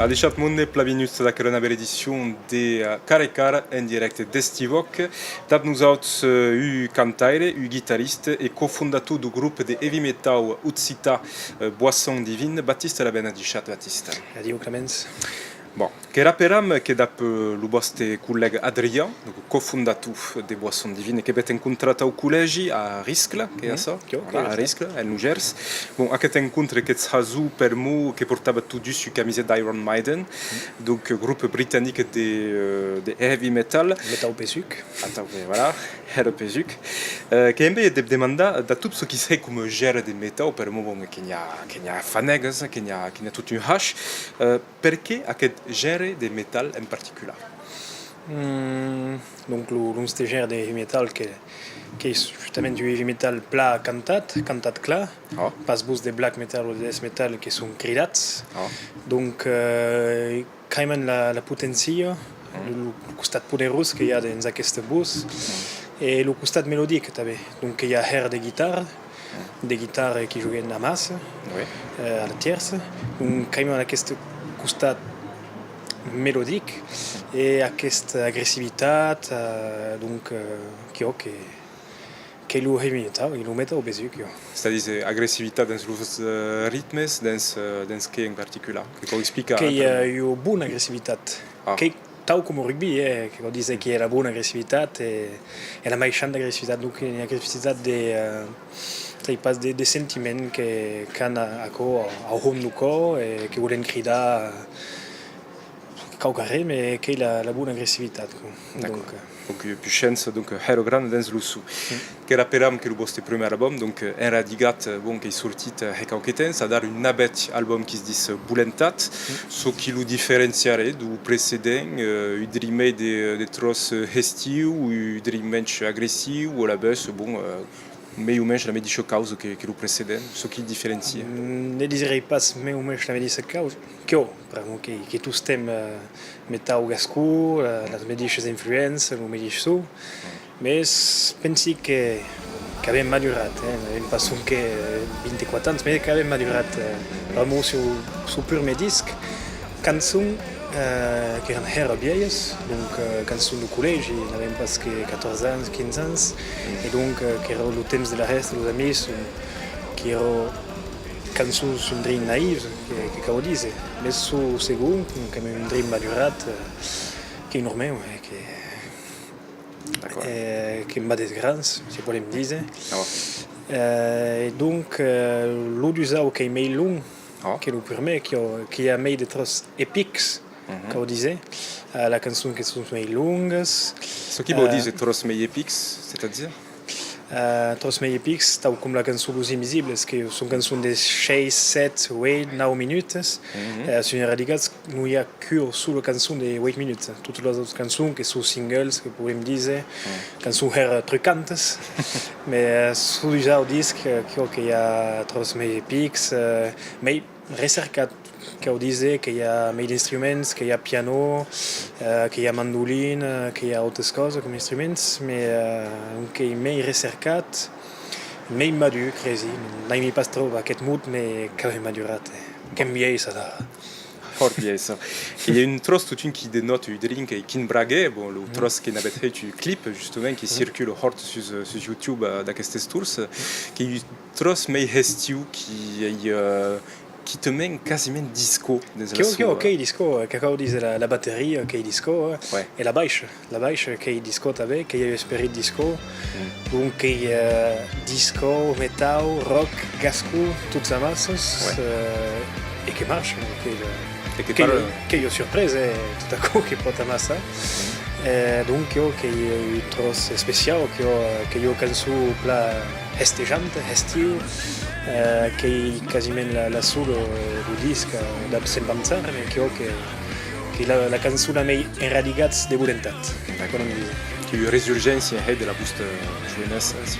A deixat monde plavinus da nova edition de Carecar en direct d'Estivoc. Dab nous autres cantaire, guitariste et cofondateur du groupe de heavy metal Utsita Boisson Divine, Baptiste Labenadichat. Baptiste. Adio Clemens. Bon, che raperam che dap lo vostre collega Adrien, cofondateur de Boisson Divine, che avete incontrato al collegi a Riscle, che è ça? Voilà, a Riscle, a Nugers. Bon, aquest incontro che s'hazu per mo che portava tutto su camiseta d'Iron Maiden, donc groupe britannique de heavy metal. Metal Pesuk. Attends, voilà, Heavy Pesuk. Che invece de demanda da tutto ce qui serait come gère de metal per mo bon che n'y a fanegas, che n'y a tout un hash, perché aquest gère de metal en particulier. Donc l'un stagère de heavy metal qui est justement du heavy metal plat cantat clar, pas bus de black metal ou de death metal qui sont cridats. Donc carrément la potència, le costat poderós que hi ha dins aquest bus et le costat mélodique també. Donc il y a air de guitare qui juguen a massa, a la tierce. Donc carrément aquest costat mélodique et aquesta agressivitat donc que lo heavy metal et lo metal basic. C'est-à-dire agressivité dans les rythmes, dans ce en particulier, que explica. Che y a une bonne agressivité. Che tal come rugby, che dice che è la buona aggressività e la méchante aggressività, donc une agressività de pas des sentiments che hanno a home du corps et che vogliono cridare caucare, mais che la buona aggressività. Donc plus chance donc Hero Grande dans le sou. Che raperam che le vostre premier album donc Enradigat bon qui est sorti Hekauqueten, ça dar une nabet album qui se dit Boulentat, ce qui le différencierait du précédent udrimé de tros hestiu ou udrimench agressif ou la baisse bon mais ou menys la medicho cause que le précédent, ce qui différencie. Ne dirais pas mais ou menys la medicho cause que tous thèmes metal gascou, les mediches influences, le medicho, mais pensi que avem madurat, avem pas que 24 ans, mais que avem madurat vraiment sur pur disc, cançons qui eren era vieilles, donc cançons du collège, n'avem pas que 14 ans, 15 ans, et donc qui era le temps de la reste, les amis, qui era cançons un dream naïf, que ho dise, mais su segon, com un dream madurat, que est normal, que m'a des grands, si volem dire. Et donc, l'odusau qui est mai long, qui nous permet, qui a mai des tros épiques, comme on disait, la chanson qui sont mai longues. Ce qui veut dire tros mai épiques, c'est-à-dire tros mai épiques, tal comme la chanson Los Invisibles, qui sont chansons de 6, 7, 8, 9 minutes. Sur une radicale, nous y a que sur la chanson de 8 minutes. Toutes les autres chansons qui sont singles, que pouvez me dire, chansons trucantes. Mais sur le disque, il y a tros mai épiques, mais recercat. Qu'on disait qu'il y a des instruments, qu'il y a piano, qu'il y a mandoline, qu'il y a autres choses comme instruments, mais qu'il y a des recercat, mais madur, crazy. Non, il ne pas trop à aquest mood, mais quand même madurat. Qu'aime bien ça là. Fort bien ça. Il y a une trosse toute une qui dénote du drink et qui brague, bon le trosse qui n'avait fait du clip justement qui circule hort sur YouTube d'aquestes tours, qui est une trosse mais hestiu qui te mène quasiment disco. Ok, disco, quand disait la batterie, ok, disco, et la baisse qui est disco avec, qui est l'esprit disco, donc qui est disco, metal, rock, gasco, toutes ces masses, et qui marche, qui est surprise, tout à coup, qui porte à massa. Donc, qui est une trosse spéciale, qui est cançon plat estejante, estiu, che è quasiment la solo du disc da sempanzar, mais che la canzone mai erradicats de voluntat. Qui est une résurgence de la boost jeunesse. Si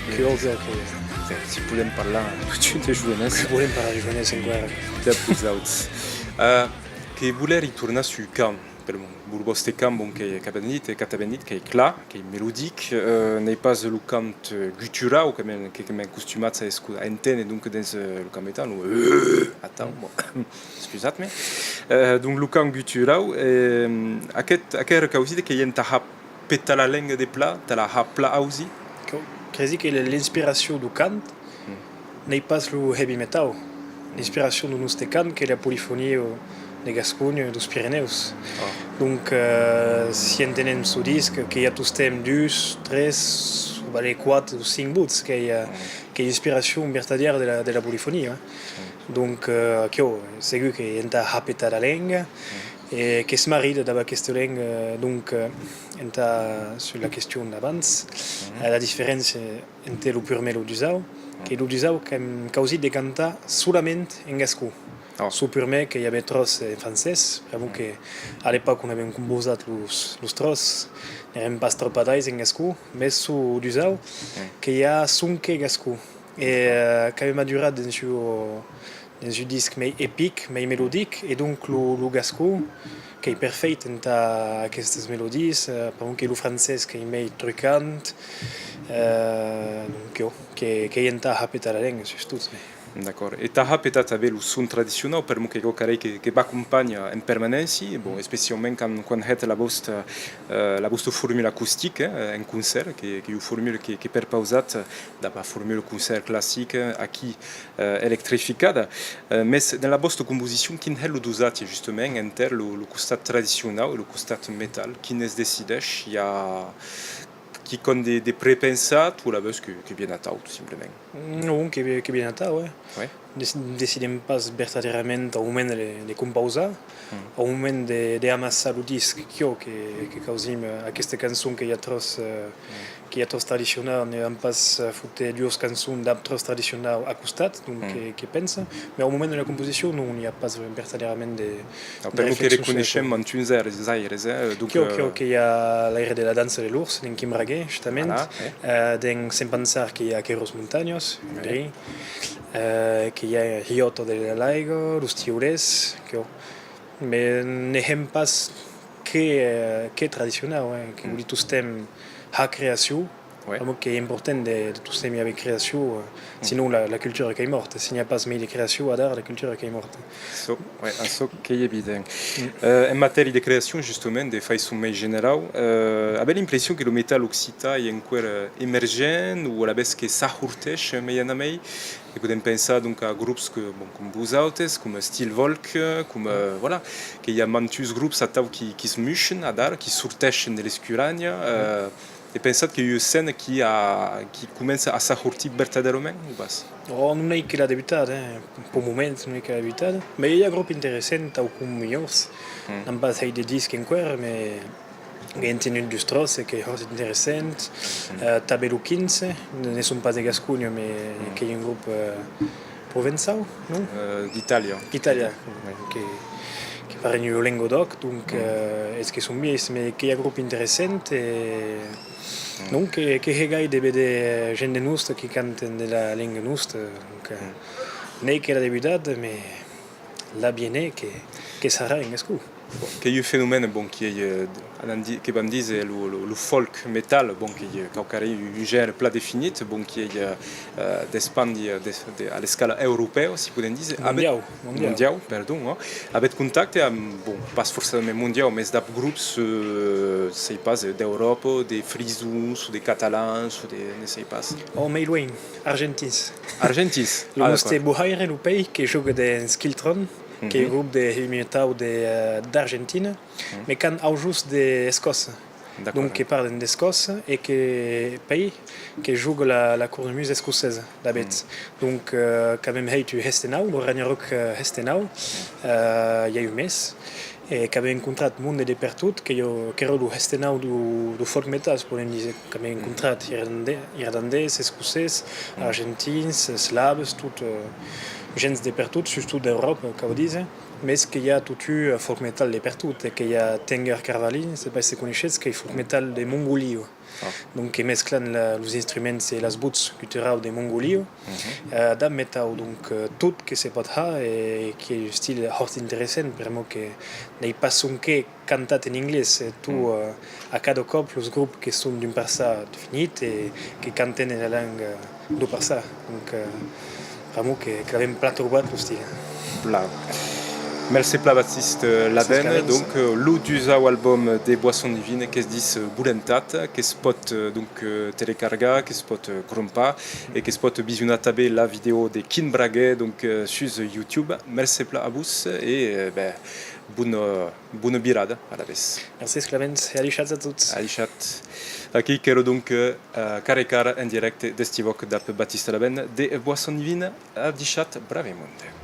vous voulez parler tout de jeunesse. Si vous voulez parler de jeunesse encore. Che voulez retourner sur Cannes. Per il vostre camp che è clar, che è melodique, n'est pas le cant guttural, che è costumato a entene, donc dans le cant metal, attends, excusez-moi. Donc Lucan Guturau, aquest causi que yen ta peta la langue de plat, ta la pla ausi. Crezi que l'inspiration du cant n'est pas le heavy metal. L'inspiration de nous cant que la polyphonie de Gascogne dos Pyrénées. Donc si entenem ce disque qu'il y a tous thèmes 2, 3, les 4 ou 5 bouts qu'il y a l'inspiration vertadière de la polyphonie. Donc c'est sûr qu'il y a un hapeta la langue et que se marie d'abord cette langue donc sur la question d'avance la différence entre le pur melo d'usau que l'usau comme causi de cantar solament en gascon. Su purme que hi havia tros en francès, vraiment que à l'époque on avait composé los tros, n'érem pas trop adais en gascon, mais su d'usau que hi ha sunque gascon. Et que avait madurat dans un disque mais épique, mais mélodique, et donc le gascon qui est parfait en aquestes mélodies, par que le français qui est meilleur trucant, donc que y a hapet à la langue, surtout. D'accord. Et ta peut-être avec le son traditionnel, per moi que m'accompagne en permanence, bon, spécialement quand est la vostra formule acoustique en concert, qui est une formule qui est perpausate da la formule concert classique aquí électrificada, mais dans la vostra composition, qui est le dosage justement entre le costat traditionnel et le costat metal, qui ne se décide, il y a qui con des prépensats ou la base que bien atteint tout simplement. Non, que bien atteint, ouais. Decidem pas verdaderament au moment de composar, au moment de amassar le disque, que causim aquesta cançon que hi ha tros tradicional, ne hem pas fotre dues cançons d'altres tradicional a costat, donc que pensa, mais au moment de la composició no hi ha pas verdaderament de per lo que reconeixem en uns aires, donc que hi ha l'aire de la dansa de l'urs, d'en Quim Raguer, justament, d'en Sem Pensar que hi ha Queiros Montaños, que hi ha Hioto de l'Aigo, los Tiures, mais n'hem pas que tradicional, que vol dir tous tem ha creació, que est important de tous ces avec création, sinon la culture est morte. S'il n'y a pas de création à l'art, la culture est morte. Ça qui est évident. En matière de création, justement, de façon plus générale, j'ai l'impression que le métal occitan est encore émergent ou à la baisse que ça hurtèche, mais il y en a mais et podem pensar donc à groupes comme vous autres, comme Steel Volk, comme voilà, qu'il y a mantus groupes à qui se muchen à dar, qui sortèchent de l'escuragna. E pensat qu'il y a une scène qui commence à sortir verdaderament ou pas? Non è che l'ha debutat, per il momento non è che l'ha debutat, ma hi ha gruppi interessanti, com millors, non pas de disc encara, mais che hanno tenuto due strozze che sono interessanti, Tabelo 15, ne sono pas de Gascogna, ma che è un gruppo provençal, no? D'Italia. Italia, che parla in Languedoc, donc est-ce qu'ils sont bien, mais qu'il y a un groupe intéressant et donc que regai de vede gente nostra che canta nella lingua nostra, donc non che la debutat, mais la bien che sarà in Gascou. Che è un fenomeno qui est che vam dire le folk metal qui est un genre plat défini qui est d'expandi à l'escala europea si podem dire mondial pardon avec contact pas forcément mondial mais d'ap groupes sei pas d'Europe des frisons ou des catalans ou des ne sais pas mais loin argentins le nostre buhaire le pays qui joue dans Skiltron qui est un groupe de heavy metal d'Argentine, mais qui a juste d'Escosse. Donc, qui parle d'Escosse et qui joue la cornemuse escocese, d'habitude. Donc, quand même, il y a eu Hestenau, le Ragnarok Hestenau, il y a eu mes. Et qui avait rencontré le monde de partout, qui era le Hestenau du folk metal, podem dir, qui avait rencontré irlandais, escocès, argentins, slaves, tout. Gens de partout, surtout d'Europe, comme vous dites, mais qu'il y a tout eu folk metal de partout, qu'il y a Tenger Carvalho, c'est pas si connu, qui est folk metal de Mongolie. Donc, qui mesclan les instruments et les boots culturels de Mongolie, d'un metal, donc tout que c'est pas ça et qui est un style très intéressant, vraiment que n'est pas son que cantat en anglais, c'est tout à cada cop les groupes qui sont d'une parsa définie et qui cantent en la langue de parsa. Donc, vraiment que avem plat trobat lo stile. Plat. Merci pla Baptiste Laben, Clavens. donc l'Odusau album des boissons divines qui se dit Boulentat, qui spot donc Telecarga, qui spot Grumpa et qui spot Bisunatabe la vidéo des Kin Brague donc sur YouTube. Merci pla Abus et bonne birada à la vez. Merci Clavens et Alichat à tous. Alichat. Aquí quero donc carecar en direct d'Estivok d'App Baptiste Laben des boissons divines à Dichat Bravemunde.